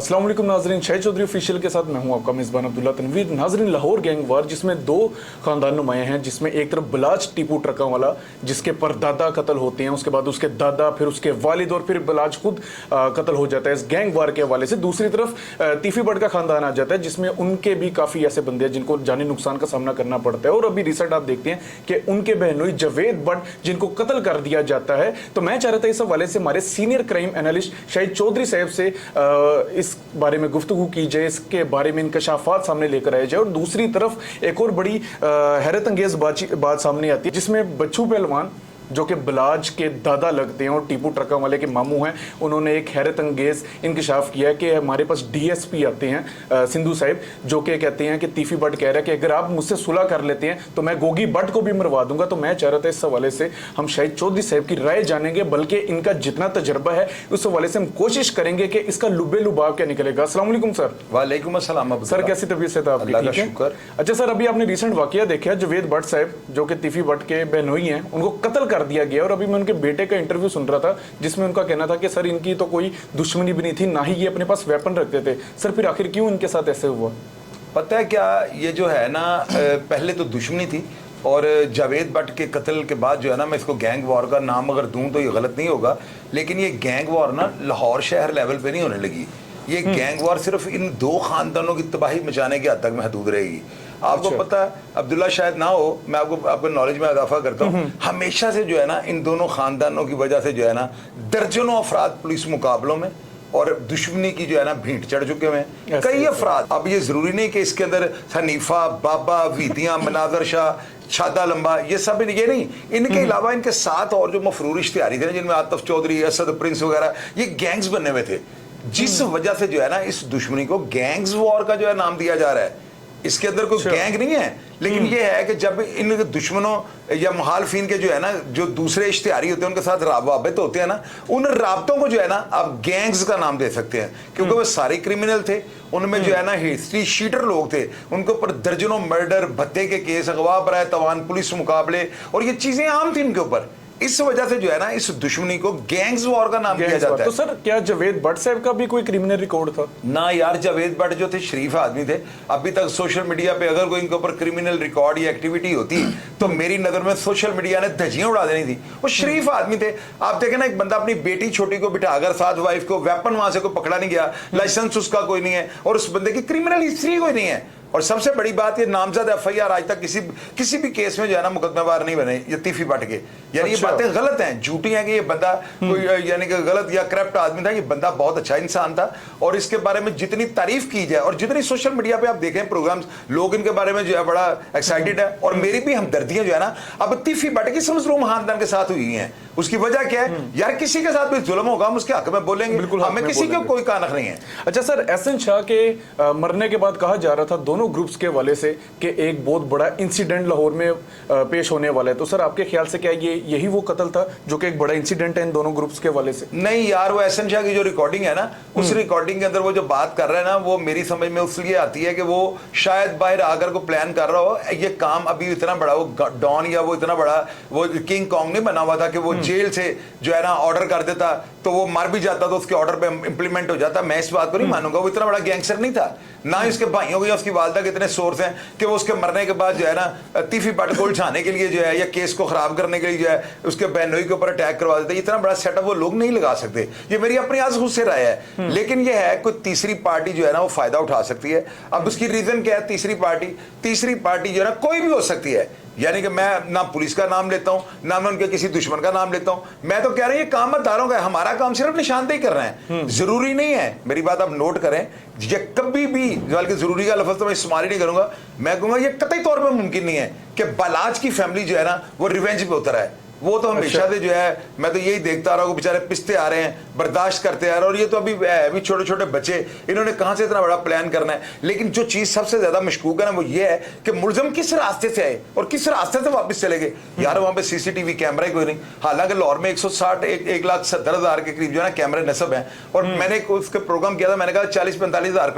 अस्सलाम वालेकुम नाजरीन, शाहिद चौधरी ऑफिशियल के साथ मैं हूं आपका मेज़बान अब्दुल्ला तनवीर। नाजरीन, लाहौर गैंग वार जिसमें दो खानदान नुमाए हैं, जिसमें एक तरफ बलाज टीपू ट्रकों वाला जिसके परदादा कत्ल होते हैं, उसके बाद उसके दादा, फिर उसके वालिद और फिर बलाज खुद कत्ल हो जाता है इस गैंग वार के हवाले से। दूसरी तरफ तीफी बट का खानदान आ जाता है जिसमें उनके भी काफ़ी ऐसे बंदे हैं जिनको जानी नुकसान का सामना करना पड़ता है। और अभी रिसेंट आप देखते हैं कि उनके बहनोई जवेद बट जिनको कत्ल कर दिया जाता है। तो मैं चाह रहा था इस हवाले से हमारे senior crime analyst Shahid Chaudhary साहब से इस बारे में गुफ्तगू की जाए, इसके बारे में इंकशाफात सामने लेकर आए जाए। और दूसरी तरफ एक और बड़ी हैरत अंगेज बात सामने आती है जिसमें बच्चू पहलवान जो कि बलाज के दादा लगते हैं और टीपू ट्रकों वाले के मामू हैं, उन्होंने एक हैरत अंगेज इंकशाफ किया कि हमारे पास डीएसपी आते हैं सिंधु साहिब, जो कि कहते हैं कि तीफी बट कह रहा है कि अगर आप मुझसे सुलह कर लेते हैं तो मैं गोगी बट को भी मरवा दूंगा। तो मैं चाह रहा था इस हवाले से हम शाहिद चौधरी साहब की राय जानेंगे, बल्कि इनका जितना तजर्बा है उस हवाले से हम कोशिश करेंगे कि इसका लुबे लुबाव क्या निकलेगा। अस्सलाम वालेकुम सर। वालेकुम अस्सलाम सर, कैसी तबीयत है आपकी? अच्छा सर, अभी आपने रिसेंट वाकया देखा जवेद बट साहब जो कि तीफी बट के बहनोई हैं, उनको कत्ल कर दिया गया। और अभी उनके बेटे का इंटरव्यू सुन रहा था जिसमें उनका कहना था कि सर इनकी तो कोई दुश्मनी भी नहीं थी, ना ही ये अपने पास वेपन रखते थे। सर फिर आखिर क्यों इनके साथ ऐसे हुआ? पता है क्या, ये जो है ना पहले तो दुश्मनी थी और जावेद बट के कत्ल के बाद जो है ना, मैं इसको गैंग वॉर का नाम अगर दूं तो ये गलत नहीं होगा, लेकिन ये गैंग वॉर ना लाहौर शहर लेवल पे नहीं होने लगी। ये गैंग वॉर सिर्फ इन दो खानदानों की तबाही मचाने के हद तक महदूद रहेगी। आपको पता है अब्दुल्ला शायद ना हो, मैं आपको नॉलेज में इजाफा करता हूँ, हमेशा से जो है ना इन दोनों खानदानों की वजह से जो है ना दर्जनों अफराद पुलिस मुकाबलों में और दुश्मनी की जो है ना भींट चढ़ चुके हैं कई अफराद। अब ये जरूरी नहीं कि इसके अंदर हनीफा, बाबा, वीदियाँ, मनाजर शाह, शादा लंबा, ये सब ये नहीं, इनके अलावा इनके साथ और जो मफरूर इश्तिहारी थे जिनमें आतिफ चौधरी, असद प्रिंस वगैरह, ये गैंग्स बनने में थे, जिस वजह से जो है ना इस दुश्मनी को गैंग्स वॉर का जो है नाम दिया जा रहा है। इसके अंदर कोई गैंग नहीं है, लेकिन ये है कि जब इन दुश्मनों या मुखालफिन के जो है ना जो दूसरे इश्तिहारी होते हैं उनके साथ राबते होते हैं ना, उन राबतों को जो है ना आप गैंग्स का नाम दे सकते हैं, क्योंकि वो सारे क्रिमिनल थे। उनमें जो है ना हिस्ट्री शीटर लोग थे, उनके ऊपर दर्जनों मर्डर, भत्ते के केस, अगवा बराए तवान, पुलिस मुकाबले और ये चीजें आम थी इनके ऊपर। इस वजह से जो है ना इस दुश्मनी को गैंग्स वॉर का नाम दिया जाता है। तो सर क्या जावेद बट साहब का भी कोई क्रिमिनल रिकॉर्ड था? ना यार, जावेद बट जो थे शरीफ आदमी थे। अभी तक सोशल मीडिया पे अगर कोई इनके ऊपर क्रिमिनल रिकॉर्ड या एक्टिविटी होती तो मेरी नजर में सोशल मीडिया ने धज्जियां उड़ा देनी थी। वो शरीफ आदमी थे। आप देखें ना, एक बंदा अपनी बेटी छोटी को बिठाकर साथ वाइफ को, वेपन वहां से कोई पकड़ा नहीं गया, लाइसेंस उसका कोई नहीं है और उस बंदे की क्रिमिनल हिस्ट्री कोई नहीं है। और सबसे बड़ी बात, ये नामजद एफआईआर आज तक किसी भी केस में जो है ना मुकदमेवार नहीं बने ये तीफी बट के। यानी ये बातें गलत हैं, झूठी हैं कि ये बंदा कोई यानी कि गलत या करप्ट आदमी था। ये बंदा बहुत अच्छा इंसान था और इसके बारे में जितनी तारीफ की जाए और जितनी सोशल मीडिया पे आप देखें प्रोग्राम्स, लोग इनके बारे में जो है बड़ा एक्साइटेड है। और मेरी भी हमदर्दियां जो है ना अब तीफी बट की समझरूम खानदान के साथ हुई हैं। उसकी वजह क्या है यार, किसी के साथ भी जुल्म होगा हम उसके हक में बोलेंगे, बिल्कुल हमें किसी का कोई कानख नहीं है। अच्छा सर, एहसन शाह के मरने के बाद कहा जा रहा था दोनों ग्रुप्स के हवाले से कि एक बहुत बड़ा इंसिडेंट लाहौर में पेश होने वाला है। तो सर आपके ख्याल से क्या यही वो कत्ल था जो कि एक बड़ा इंसिडेंट है इन दोनों ग्रुप्स के हवाले से? नहीं यार, वो एहसन शाह की जो रिकॉर्डिंग है ना, उस रिकॉर्डिंग के अंदर वो जो बात कर रहा है ना, वो मेरी समझ में उसलिए आती है कि वो शायद बाहर आकर को प्लान कर रहा हो। ये काम अभी इतना बड़ा वो डॉन या वो इतना बड़ा वो किंग कॉन्ग नहीं बना हुआ था कि वो जेल से जो है ना ऑर्डर कर देता तो वो मर भी जाता तो उसके ऑर्डर पे इंप्लीमेंट हो जाता। मैं इस बात को नहीं मानूंगा, वो इतना बड़ा गैंगस्टर नहीं था। ना ही उसके भाइयों के या उसकी वालदा के इतने सोर्स हैं कि वो उसके मरने के बाद जो है ना तीफी बट को उलझाने के लिए जो है या केस को खराब करने के लिए जो है उसके बहनोई के ऊपर अटैक करवा देते। इतना बड़ा सेटअप वो लोग नहीं लगा सकते। ये मेरी अपनी आज खुद से राय है, लेकिन ये है कोई तीसरी पार्टी जो है ना वो फायदा उठा सकती है। अब उसकी रीजन क्या है? तीसरी पार्टी जो है ना कोई भी हो सकती है। यानी कि मैं ना पुलिस का नाम लेता हूं ना मैं उनके किसी दुश्मन का नाम लेता हूं। मैं तो कह रहा हूं ये काम मतदारों का है, हमारा काम सिर्फ निशानदेही कर रहे हैं। जरूरी नहीं है, मेरी बात आप नोट करें, ये कभी भी बल्कि जरूरी का लफ्ज तो मैं इस्तेमाल ही नहीं करूंगा। मैं कहूंगा ये कतई तौर पर मुमकिन नहीं है कि बलाज की फैमिली जो है ना वो रिवेंज पे उतर है। वो तो हमेशा से जो है मैं तो यही देखता रहा हूँ, बेचारे पिसते आ रहे हैं, बर्दाश्त करते आ रहे हैं। और ये तो अभी छोटे छोटे बच्चे, इन्होंने कहाँ से इतना बड़ा प्लान करना है। लेकिन जो चीज़ सबसे ज्यादा मशकूक है ना वो ये है कि मुलजम किस रास्ते से आए और किस रास्ते से वापस चले गए। यार वहाँ पे सीसीटीवी कैमरा ही कोई नहीं। हालांकि लाहौर में 1,70,000 के करीब जो है ना कैमरे नस्ब हैं। और मैंने उसके प्रोग्राम किया था, मैंने कहा 40-45 हज़ार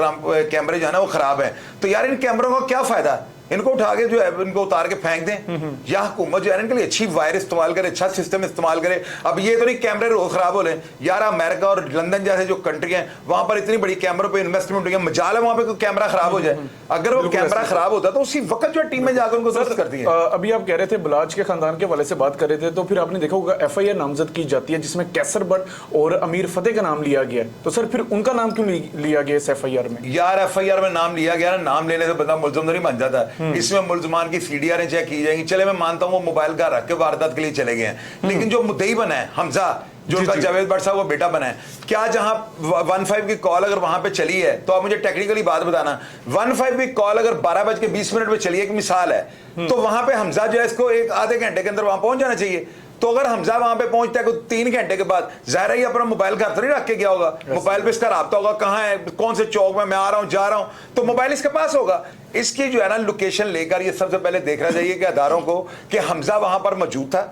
कैमरे जो है ना वो खराब है। तो यार इन कैमरों का क्या फायदा? इनको उठा के जो है इनको उतार के फेंक दें, या हुकूमत जो है इनके लिए अच्छी वायर इस्तेमाल करे, अच्छा सिस्टम इस्तेमाल करे। अब ये तो नहीं कैमरे रोज खराब हो लें यार, अमेरिका और लंदन जैसे जो कंट्री हैं वहां पर इतनी बड़ी कैमरों पे इन्वेस्टमेंट हुई है, मजाल है वहां पे कोई कैमरा खराब हो जाए। अगर वो कैमरा खराब होता तो उसी वक्त जो टीम में जाकर उनको दर्ज करती है। अभी आप कह रहे थे बलाच के खानदान के वाले से बात कर रहे थे, तो फिर आपने देखा होगा एफआईआर नामजद की जाती है जिसमें कैसर बट और अमीर फतेह का नाम लिया गया है, तो सर फिर उनका नाम क्यों लिया गया इस एफआईआर में? यार एफआईआर में नाम लिया गया ना, नाम लेने से बंदा मुलजम तो नहीं बन जाता। इसमें मुलजमान की सीडीआर चेक की जाएंगी। चले मैं मानता हूँ वो मोबाइल का रख के वारदात के लिए चले गए हैं, लेकिन जो मुद्दई बना है हमजा, जो उनका जावेद भट्ट साहब वो बेटा बना है, क्या जहां 15 की कॉल अगर वहां पे चली है, तो आप मुझे टेक्निकली बात बताना, 15 की कॉल अगर 12:20 पे चली है, एक मिसाल है, तो वहां पे हमजा जो है इसको एक आधे घंटे के अंदर वहां पहुंच जाना चाहिए। तो अगर हमजा वहां पे पहुंचता है कोई 3 घंटे के बाद, जाहिर है अपना मोबाइल घर तो नहीं रख के गया होगा, मोबाइल पे इसका राब्ता होगा, कहाँ है, कौन से चौक में मैं आ रहा हूं जा रहा हूं, तो मोबाइल इसके पास होगा। इसकी जो है ना लोकेशन लेकर ये सबसे पहले देखना चाहिए कि अदारों को कि हमजा वहां पर मौजूद था।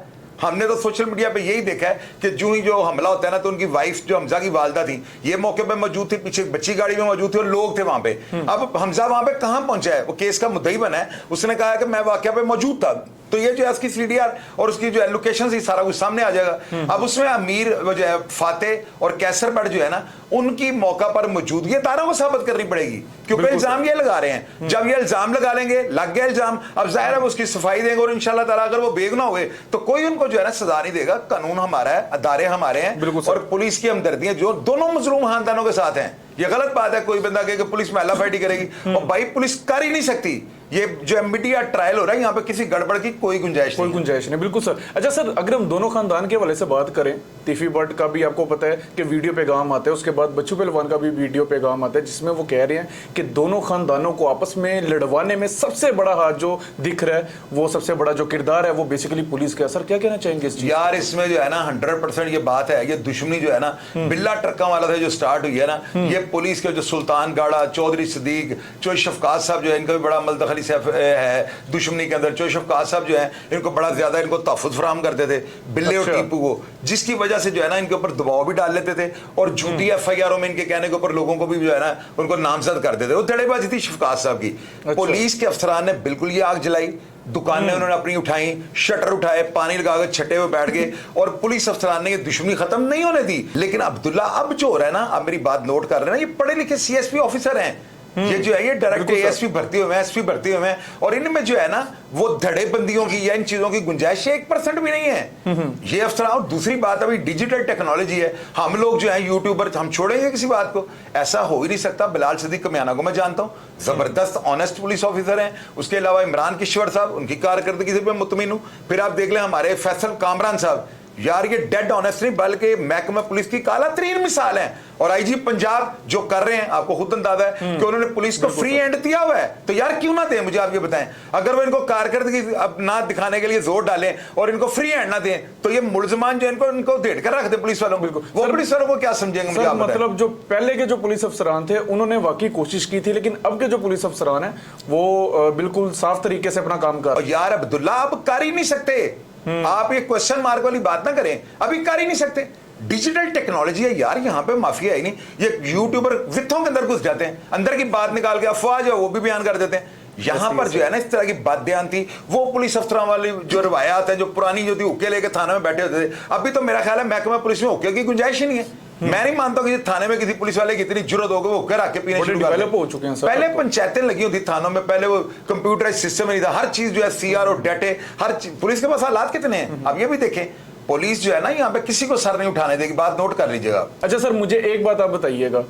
हमने तो सोशल मीडिया पे यही देखा है कि जो ही जो हमला होता है ना, तो उनकी वाइफ जो हमजा की वालदा थी ये मौके पे मौजूद थी, पीछे बच्ची गाड़ी में मौजूद थी और लोग थे वहां पे। अब हमजा वहां पे कहां पहुंचा है, वो केस का मुद्दई बना है, उसने कहा है कि मैं वाकया पे मौजूद था, तो ये जो है उसकी सीडीआर और उसकी जो है लोकेशन से सारा कुछ सामने आ जाएगा। अब उसमें अमीर जो है फातेह और कैसर बट जो है ना, उनकी मौका पर मौजूदगी अदारों को साबित करनी पड़ेगी, क्योंकि इल्जाम ये लगा रहे हैं। जब ये इल्जाम लगा लेंगे, लग गया इल्जाम, अब जाहिर है उसकी सफाई देंगे और इंशाल्लाह ताला अगर वो बेगुना हुए तो कोई उनको जो है ना सजा नहीं देगा। कानून हमारा है, अदारे हमारे हैं और पुलिस की हमदर्दियां जो दोनों मजलूम खानदानों के साथ हैं। ये गलत बात है कोई बंदा कहे कि पुलिस में फाइटी करेगी, और भाई पुलिस कर ही नहीं सकती। ये जो एमबीटी ट्रायल हो रहा है यहाँ पे किसी गड़बड़ की कोई गुंजाइश नहीं। बिल्कुल सर। अच्छा सर, अगर हम दोनों खानदान के वाले से बात करें, तीफी भट्ट का भी आपको पता है कि वीडियो पैगाम आता है, उसके बाद बच्चू पहलवान का भी वीडियो पैगाम आता है जिसमें वो कह रहे हैं कि दोनों खानदानों को आपस में लड़वाने में सबसे बड़ा हाथ जो दिख रहा है, वो सबसे बड़ा जो किरदार है वो बेसिकली पुलिस का। सर क्या कहना चाहेंगे इस चीज? यार इसमें जो है ना 100% ये बात है, ये दुश्मनी जो है ना बिल्ला ट्रक्का वाला था जो स्टार्ट हुई है ना, ये पुलिस के जो सुल्तान गाड़ा, चौधरी सदीक, चौधरी शफकात साहब जो है इनका भी बड़ा अमल दखली है दुश्मनी के अंदर। चौधरी शफकात साहब जो है इनको बड़ा ज्यादा इनको तहफ़्फ़ुज़ फराहम करते थे बिल्ले और टीपू को, जिसकी वजह से जो है ना इनके ऊपर दबाव भी डाल लेते थे और झूठी एफआईआरों में इनके कहने के ऊपर लोगों को भी जो है ना उनको नामजद कर देते। वो धड़ेबाजी थी शफकात साहब की। पुलिस के अफसरान ने बिल्कुल ये आग जलाई, दुकानें उन्होंने अपनी उठाई, शटर उठाए, पानी लगाकर छठे हुए बैठ गए और पुलिस अफसरान ने ये दुश्मनी खत्म नहीं होने दी। लेकिन अब्दुल्ला अब जो हो रहा है ना, अब मेरी बात नोट कर रहे हैं ना, ये पढ़े लिखे सीएसपी ऑफिसर हैं, ये जो है ये डायरेक्ट एएसपी भर्ती हुए हैं, एसपी भर्ती हुए हैं, और इनमें जो है ना वो धड़ेबंदियों की या इन चीजों की गुंजाइश 1% भी नहीं है। ये अफसर। और दूसरी बात अभी डिजिटल टेक्नोलॉजी है, हम लोग जो है यूट्यूबर हम छोड़ेंगे किसी बात को? ऐसा हो ही नहीं सकता। बिलाल सिद्दीक कमियाना को मैं जानता हूँ, जबरदस्त ऑनेस्ट पुलिस ऑफिसर हैं। उसके अलावा इमरान किश्वर साहब, उनकी कारकर्दगी से मैं मुतमिन हूँ। फिर आप देख लें हमारे फैसल कामरान साहब, यार ये डेड ऑनेस्ट नहीं बल्कि महकमा पुलिस की काला तरीन मिसाल है। और आईजी पंजाब जो कर रहे हैं, आपको खुद अंदाजा है कि उन्होंने पुलिस को फ्री हैंड दिया हुआ है, तो यार क्यों ना दें? मुझे आप ये बताएं, अगर वो इनको कारकर्दगी ना दिखाने के लिए जोर डालें और इनको फ्री हैंड ना दें, तो ये मुलजमान जो इनको धेड़ कर रखते पुलिस वालों को, वो पुलिस वालों को क्या समझेंगे? मुझे मतलब जो पहले के जो पुलिस अफसरान थे उन्होंने वाकई कोशिश की थी, लेकिन अब के जो पुलिस अफसरान है वो बिल्कुल साफ तरीके से अपना काम कर। यार अब्दुल्ला आप कर ही नहीं सकते, आप ये क्वेश्चन मार्क वाली बात ना करें, अभी कर ही नहीं सकते। डिजिटल टेक्नोलॉजी है यार, यहाँ पे माफिया है ही नहीं। ये यूट्यूबर वित्तों के अंदर घुस जाते हैं, अंदर की बात निकाल के अफवाह जो है वो भी बयान कर देते हैं। यहाँ पर जो है ना इस तरह की बात बयान थी, वो पुलिस अफसरान वाली जो रवायात है जो पुरानी जो थी, हुक्के लेके थाने में बैठे होते थे। अभी तो मेरा ख्याल है महकमा पुलिस में हुक्के की गुंजाइश ही नहीं है। मैं नहीं मानता कि थाने में किसी पुलिस वाले की इतनी जरूरत होगी वो हुक्के रख के पीने शुरू हो चुके हैं। पहले पंचायतें लगी होती थानों में, पहले वो कंप्यूटराइज सिस्टम नहीं था, हर चीज जो है सीआर और डेटे, हर चीज। पुलिस के पास हालात कितने हैं अब ये भी देखें। पुलिस जो है ना यहाँ पे किसी को सर नहीं उठाने देगी, बात नोट कर लीजिएगा। अच्छा सर, मुझे एक बात आप बताइएगा,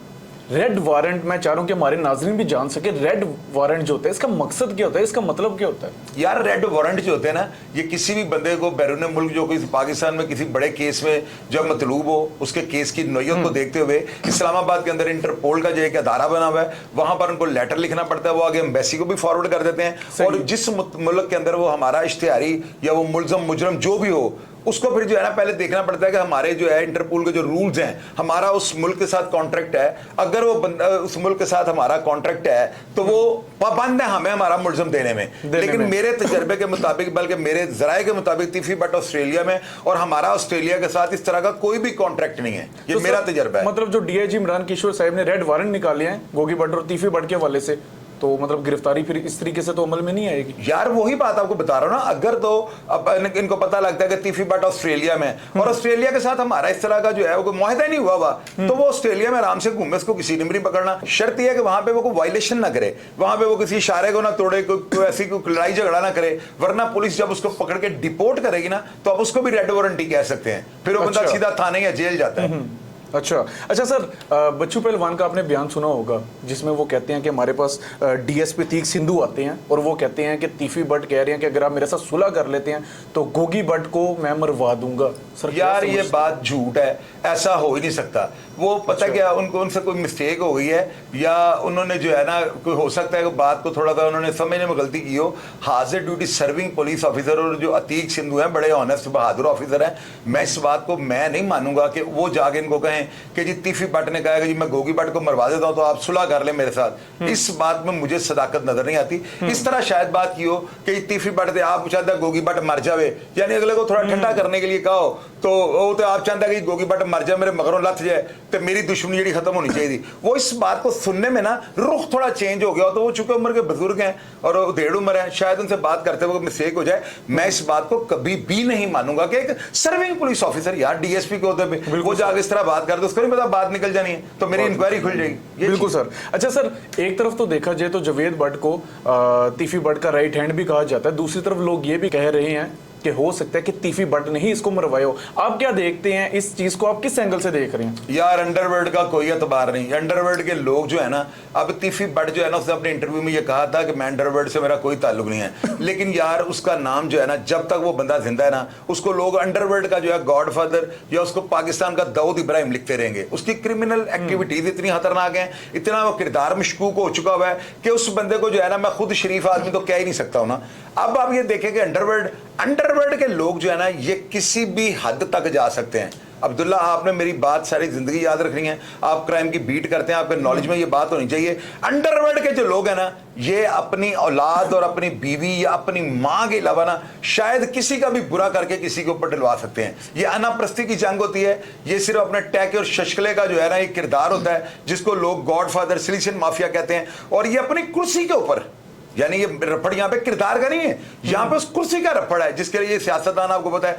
रेड वारंट, मैं चाह रहा हूं कि हमारे नाज़रीन भी जान सके, रेड वारंट जो होता है इसका मकसद क्या होता है, इसका मतलब क्या होता है? यार रेड वारंट जो होते हैं ना, ये किसी भी बंदे को बैरून मुल्क जो किसी पाकिस्तान में किसी बड़े केस में जब मतलूब हो, उसके केस की नोयत को देखते हुए इस्लामाबाद के अंदर इंटरपोल का जो एक अदारा बना हुआ है, वहां पर उनको लेटर लिखना पड़ता है, वो आगे एम्बेसी को भी फॉरवर्ड कर देते हैं, और जिस मुल्क के अंदर वो हमारा इश्तिहारी या वो मुलजम मुजरम जो भी हो, उसको फिर जो है ना पहले देखना पड़ता है कि हमारे जो है इंटरपोल के जो रूल्स हैं, हमारा उस मुल्क के साथ कॉन्ट्रैक्ट है, अगर वो उस मुल्क के साथ हमारा कॉन्ट्रैक्ट है तो वो पाबंद है हमें हमारा मुलजम देने में। लेकिन मेरे तजर्बे के मुताबिक, बल्कि मेरे जराए के मुताबिक, तीफी भट्ट ऑस्ट्रेलिया में और हमारा ऑस्ट्रेलिया के साथ इस तरह का कोई भी कॉन्ट्रैक्ट नहीं है। ये मेरा तजर्बा है। मतलब जो डीआईजी इमरान किशोर साहब ने रेड वारंट निकाले हैं गोगी भट्ट और तीफी भट्ट के हवाले से, तो मतलब गिरफ्तारी फिर इस तरीके से तो अमल में नहीं आएगी। यार वही बात आपको बता रहा हूं ना, अगर तो अब इनको पता लगता है कि तीफी बट ऑस्ट्रेलिया में और ऑस्ट्रेलिया के साथ हमारा इस तरह का जो है वो कोई मुआहदा नहीं हुआ तो वो ऑस्ट्रेलिया में आराम से घूमे, उसको किसी ने भी नहीं पकड़ना। शर्त यह है कि वहां पे वो कोई वायलेशन ना करे, वहां पे वो किसी इशारे को ना तोड़े, कोई ऐसी कोई लड़ाई झगड़ा ना करे, वरना पुलिस जब उसको पकड़ के डिपोर्ट करेगी ना तो आप उसको भी रेड वारंट ही कह सकते हैं, फिर वो बंदा सीधा थाने या जेल जाता है। अच्छा सर, बच्चू पहलवान का आपने बयान सुना होगा जिसमें वो कहते हैं कि हमारे पास डीएसपी तीक सिंधु आते हैं और वो कहते हैं कि तीफी बट कह रहे हैं कि अगर आप मेरे साथ सुलह कर लेते हैं तो गोगी बट को मैं मरवा दूंगा। सर यार ये बात झूठ है, ऐसा हो ही नहीं सकता। वो पता क्या, उनको उनसे कोई मिस्टेक हो गई है या उन्होंने जो है ना, कोई हो सकता है कि बात को थोड़ा सा उन्होंने समझने में गलती की हो। हाजिर ड्यूटी सर्विंग पुलिस ऑफिसर और जो अतीक सिंधु हैं बड़े ऑनेस्ट बहादुर ऑफिसर हैं, मैं इस बात को मैं नहीं मानूंगा कि वो जाके इनको कहें कि जी तीफी बट ने कहा कि जी मैं गोगी बट को मरवा देता हूं तो आप सुलह कर ले मेरे साथ। इस बात में मुझे सदाकत नजर नहीं आती। इस तरह शायद बात की हो कि तीफी बट थे आप चाहता गोगी बट मर जावे, यानी अगले को थोड़ा ठंडा करने के लिए कहो तो वो तो आप चाहता कि गोगी बट मर जाए, मेरे मगरों लथ जाए तो मेरी दुश्मनी जी खत्म होनी चाहिए थी। वो इस बात को सुनने में ना रुख थोड़ा चेंज हो गया, तो वो चूंकि उम्र के बुजुर्ग हैं और वो डेढ़ उम्र है, शायद उनसे बात करते हुए मिस्टेक हो जाए। मैं इस बात को कभी भी नहीं मानूंगा कि एक सर्विंग पुलिस ऑफिसर यार डीएसपी के होते पे वो जाके इस तरह बात करते, उसको नहीं पता बात निकल जानी है तो मेरी इंक्वायरी खुल जाएगी। बिल्कुल सर। अच्छा सर, एक तरफ तो देखा जाए तो जावेद भट्ट को तीफी भट्ट का राइट हैंड भी कहा जाता है, दूसरी तरफ लोग ये भी कह रहे हैं कि हो सकता है कि तीफी भट्ट ने ही इसको मरवाया हो। आप क्या देखते हैं इस चीज को, आप किस एंगल से देख रहे हैं? यार अंडरवर्ल्ड का कोई एतबार नहीं, अंडरवर्ल्ड के लोग जो है ना, अब तीफी भट्ट जो है ना उसने अपने इंटरव्यू में ये कहा था कि मैं अंडरवर्ल्ड से मेरा कोई ताल्लुक नहीं है लेकिन यार उसका नाम जो है ना, जब तक वो बंदा जिंदा है ना, उसको लोग अंडरवर्ल्ड का जो है गॉडफादर या उसको पाकिस्तान का दाऊद इब्राहिम लिखते रहेंगे। उसकी क्रिमिनल एक्टिविटीज इतनी खतरनाक है, इतना वो किरदार मशकूक हो चुका हुआ है कि उस बंदे को जो है ना, मैं खुद शरीफ आदमी तो कह ही नहीं सकता हूं ना। अब आप ये देखें कि अंडरवर्ल्ड के लोग जो है ना, ये किसी भी हद तक जा सकते हैं। अब्दुल्ला, आपने मेरी बात सारी जिंदगी याद रखनी है, आप क्राइम की बीट करते हैं, आपके नॉलेज में ये बात होनी चाहिए। अंडरवर्ल्ड के जो लोग हैं ना, ये अपनी औलाद और अपनी बीवी या अपनी मां के अलावा ना शायद किसी का भी बुरा करके किसी के ऊपर डलवा सकते हैं। ये अनाप्रस्ती की जंग होती है, ये सिर्फ अपने टैके और शशकले का जो है ना एक किरदार होता है जिसको लोग गॉडफादर सिलिसियन माफिया कहते हैं। और ये अपनी कुर्सी के ऊपर, यानी ये रफड़ यहाँ पे किरदार का नहीं है, यहाँ पे उस कुर्सी का रफड़ है जिसके लिए सियासतदान आपको पता है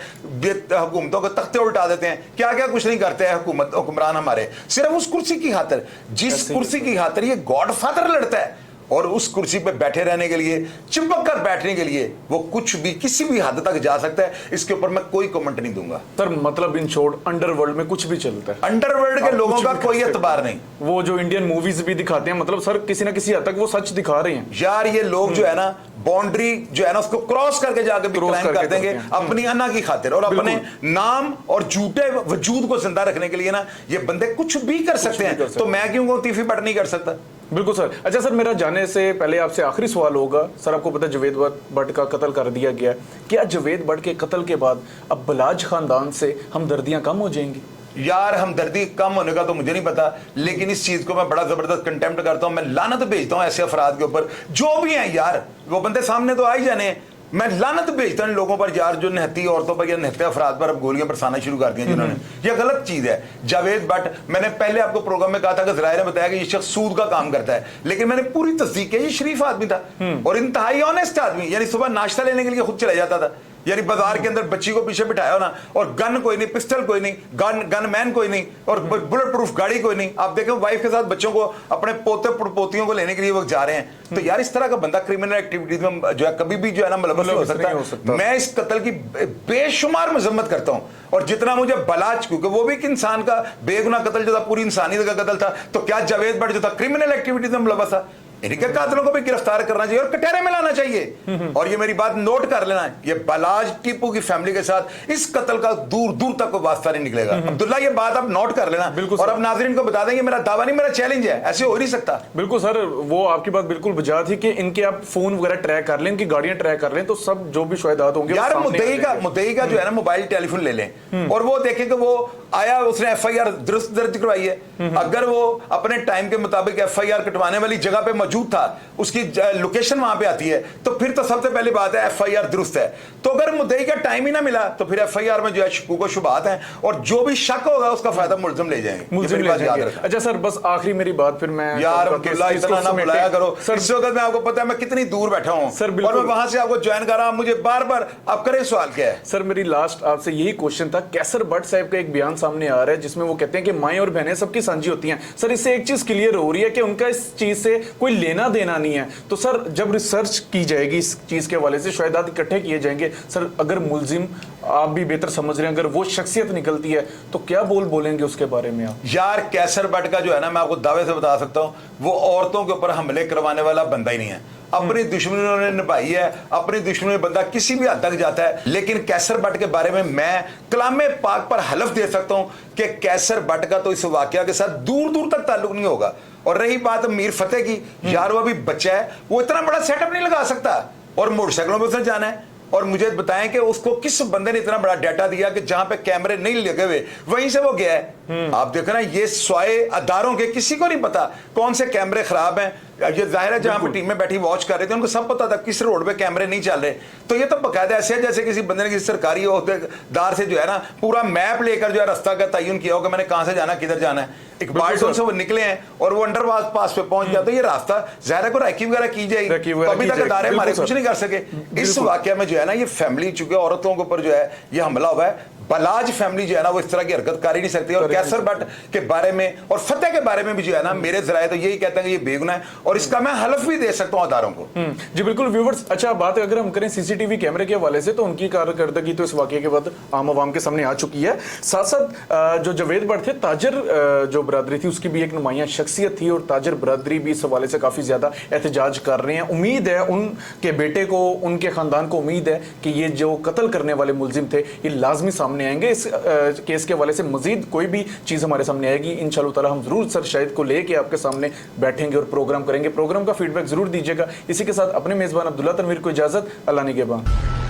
हुकूमतों के तख्ते उल्टा देते हैं, क्या क्या कुछ नहीं करते हैं हुक्मरान हमारे, सिर्फ उस कुर्सी की खातिर। जिस कुर्सी की खातिर ये गॉडफादर लड़ता है और उस कुर्सी पे बैठे रहने के लिए, चिपक कर बैठने के लिए, वो कुछ भी किसी भी हद तक जा सकता है। इसके ऊपर मैं कोई कमेंट नहीं दूंगा सर। मतलब इन शॉर्ट अंडरवर्ल्ड में कुछ भी चलता है, अंडरवर्ल्ड के लोगों का कोई एतबार नहीं। वो जो इंडियन मूवीज भी दिखाते हैं, मतलब सर किसी ना किसी हद तक वो सच दिखा रहे हैं। यार ये लोग जो है ना, बाउंड्री जो है ना उसको क्रॉस करके जाके भी क्राइम कर देंगे अपनी अन्ना की खातिर और अपने नाम और झूठे वजूद को जिंदा रखने के लिए ना, ये बंदे कुछ भी कर सकते हैं। तो मैं क्यों कहूं तीफी बट नहीं कर सकता? बिल्कुल सर। अच्छा सर, मेरा जाने से पहले आपसे आखिरी सवाल होगा। सर आपको पता है जावेद भट्ट का कत्ल कर दिया गया है, क्या जावेद भट्ट के कत्ल के बाद अब बलाज खानदान से हमदर्दियां कम हो जाएंगी? यार हमदर्दी कम होने का तो मुझे नहीं पता, लेकिन इस चीज को मैं बड़ा जबरदस्त कंटेम्प्ट करता हूं। मैं लानत भेजता हूं ऐसे अफराद के ऊपर जो भी हैं। यार वो बंदे सामने तो आ ही जाने, मैं लानत भेजता हूं लोगों पर यार जो निहत्ती औरतों पर या निहत्ते अफराद पर अब गोलियां बरसाना शुरू कर दी जिन्होंने। यह गलत चीज है। जावेद भट्ट, मैंने पहले आपको प्रोग्राम में कहा था कि ज़राए ने बताया कि ये शख्स सूद का काम करता है, लेकिन मैंने पूरी तस्दीक की, ये शरीफ आदमी था और इंतहाई ऑनेस्ट आदमी। यानी सुबह नाश्ता लेने के लिए खुद चला जाता था, यानी बाजार के अंदर बच्ची को पीछे बिठाया हो ना, और गन कोई नहीं, पिस्टल कोई नहीं, गन मैन कोई नहीं, और बुलेट प्रूफ गाड़ी कोई नहीं। आप देखें वाइफ के साथ बच्चों को, अपने पोते पोतियों को लेने के लिए वो जा रहे हैं। तो यार इस तरह का बंदा क्रिमिनल एक्टिविटीज में जो है कभी भी जो है ना मुलव्वस हो सकता है। मैं इस कत्ल की बेशुमार मजम्मत करता हूं और जितना मुझे बलाज, क्योंकि वो भी एक इंसान का बेगुनाह कत्ल जो था, पूरी इंसानियत का कत्ल था, तो क्या जावेद भट्ट जो था क्रिमिनल एक्टिविटीज में मुलव्वस था? इनके कातिलों को भी गिरफ्तार करना चाहिए और कटहरे में लाना चाहिए। और ये मेरी बात नोट कर लेना, ये बलाज टीपू की फैमिली के साथ इस कत्ल का दूर दूर तक कोई वास्ता नहीं निकलेगा। अब्दुल्ला ये बात आप नोट कर लेना और अब नाज़रीन को बता देंगे मेरा दावा नहीं, मेरा चैलेंज है, ऐसे हो नहीं सकता। बिल्कुल सर, वो आपकी बात बिल्कुल बजा थी कि इनके आप फोन वगैरह ट्रैक कर लें, इनकी गाड़ियां ट्रैक कर लें, तो सब जो भी शुहदात होंगे यार मुद्दई का जो है ना मोबाइल टेलीफोन ले लें और वो देखें कि वो आया, उसने एफआईआर दुरुस्त दर्ज करवाई है। अगर वो अपने टाइम के मुताबिक एफआईआर कटवाने वाली जगह पे मौजूद था, उसकी लोकेशन वहां पे आती है, तो फिर तो सबसे पहली बात है एफआईआर दुरुस्त है। तो अगर मुद्दई का टाइम ही ना मिला तो फिर एफआईआर में जो है शकूक व शुबहात हैं, और जो भी शक होगा उसका फायदा मुल्जिम ले जाएंगे। मुल्जिम ले जाएंगे। अच्छा सर, बस आखिरी मेरी बात, फिर मैं यार अब्दुल्ला इतना ना बुलाया करो सर। इस वक्त मैं आपको पता है मैं कितनी दूर बैठा हूं सर, और मैं वहां से आपको ज्वाइन कर रहा हूं, मुझे बार बार आप करें सवाल क्या है सर? मेरी लास्ट आपसे यही क्वेश्चन था। कैसर भट्ट साहब का एक बयान सामने आ रहा है जिसमें वो कहते हैं कि माएं और बहनें सबकी साझी होती हैं। सर, इससे एक चीज क्लियर हो रही है कि उनका इस चीज से कोई लेना देना नहीं है। तो सर, जब रिसर्च की जाएगी इस चीज के हवाले से, शायद इकट्ठे किए जाएंगे सर, अगर मुल्जिम, आप भी बेहतर समझ रहे हैं, अगर वो शख्सियत निकलती है तो क्या बोलेंगे उसके बारे में आप? यार कैसर भट्ट का जो है ना, मैं आपको दावे से बता सकता हूं, वो औरतों के ऊपर हमले करवाने वाला बंदा ही नहीं है। अपनी दुश्मनी उन्होंने निभाई है, अपनी दुश्मनी में बंदा किसी भी हद तक जाता है। लेकिन कैसर भट्ट के बारे में मैं कलामे पाक पर हलफ दे सकता हूं कि कैसर भट्ट का तो इस वाकया के साथ दूर दूर तक ताल्लुक नहीं होगा। और रही बात मीर फतेह की, यार वो अभी बच्चा है, वो इतना बड़ा सेटअप नहीं लगा सकता, और मोटरसाइकिलों में उसने जाना है। और मुझे बताएं कि उसको किस बंदे ने इतना बड़ा डाटा दिया कि जहां पे कैमरे नहीं लगे हुए वहीं से वो गया है। आप देखो ना, ये स्वाए अदारों के किसी को नहीं पता कौन से कैमरे खराब हैं। ये जाहिर है जहां पे टीम में बैठी वॉच कर रहे थे उनको सब पता था किस रोड पे कैमरे नहीं चल रहे। तो ये तो बकायदा ऐसे है जैसे किसी बंदे ने किसी सरकारी ओहदेदार से जो है ना पूरा मैप लेकर जो है रास्ता का तयन किया हो कि मैंने कहां से जाना, किधर जाना है। एक बाल्टोन से वो निकले हैं और वो अंडरपास पास पे पहुंच गया। तो ये रास्ता जाहिर को रैकी वगैरह की जाएगी, तो अभी तक अदारे हमारे कुछ नहीं कर सके। इस वाकया में जो है ना, ये फैमिली चुके औरतों के ऊपर जो है ये हमला हुआ है। बलाज फैमिली जो है ना वो इस तरह की हरकत कर ही नहीं सकती। और कैसर भट्ट के बारे में और फतेह के बारे में भी जो है ना, मेरे जराए तो यही कहते हैं कि ये बेगुनाह है, और इसका मैं हलफ भी दे सकता हूं अदारों को। जी बिल्कुल व्यूवर्स। अच्छा, बात अगर हम करें सीसीटीवी कैमरे के हवाले से, तो उनकी कारकर्दगी तो इस वाकये के बाद आम आवाम के सामने आ चुकी है। साथ साथ जो जवेद भट्ट थे, ताजर जो बरादरी थी उसकी भी एक नुमाइया शख्सियत थी, और ताजर बरादरी भी इस हवाले से काफी ज्यादा एहतजाज कर रहे हैं। उम्मीद है उनके बेटे को, उनके खानदान को उम्मीद है कि ये जो कत्ल करने वाले मुलजिम थे ये लाजमी सामने आएंगे। इस केस के हवाले से मजीद कोई भी चीज़ हमारे सामने आएगी, इंशाअल्लाह ताला हम जरूर सर शाहिद को लेके आपके सामने बैठेंगे और प्रोग्राम करेंगे। प्रोग्राम का फीडबैक जरूर दीजिएगा। इसी के साथ अपने मेज़बान अब्दुल्ला तनवीर को इजाज़त। अल्लाह निगहबान।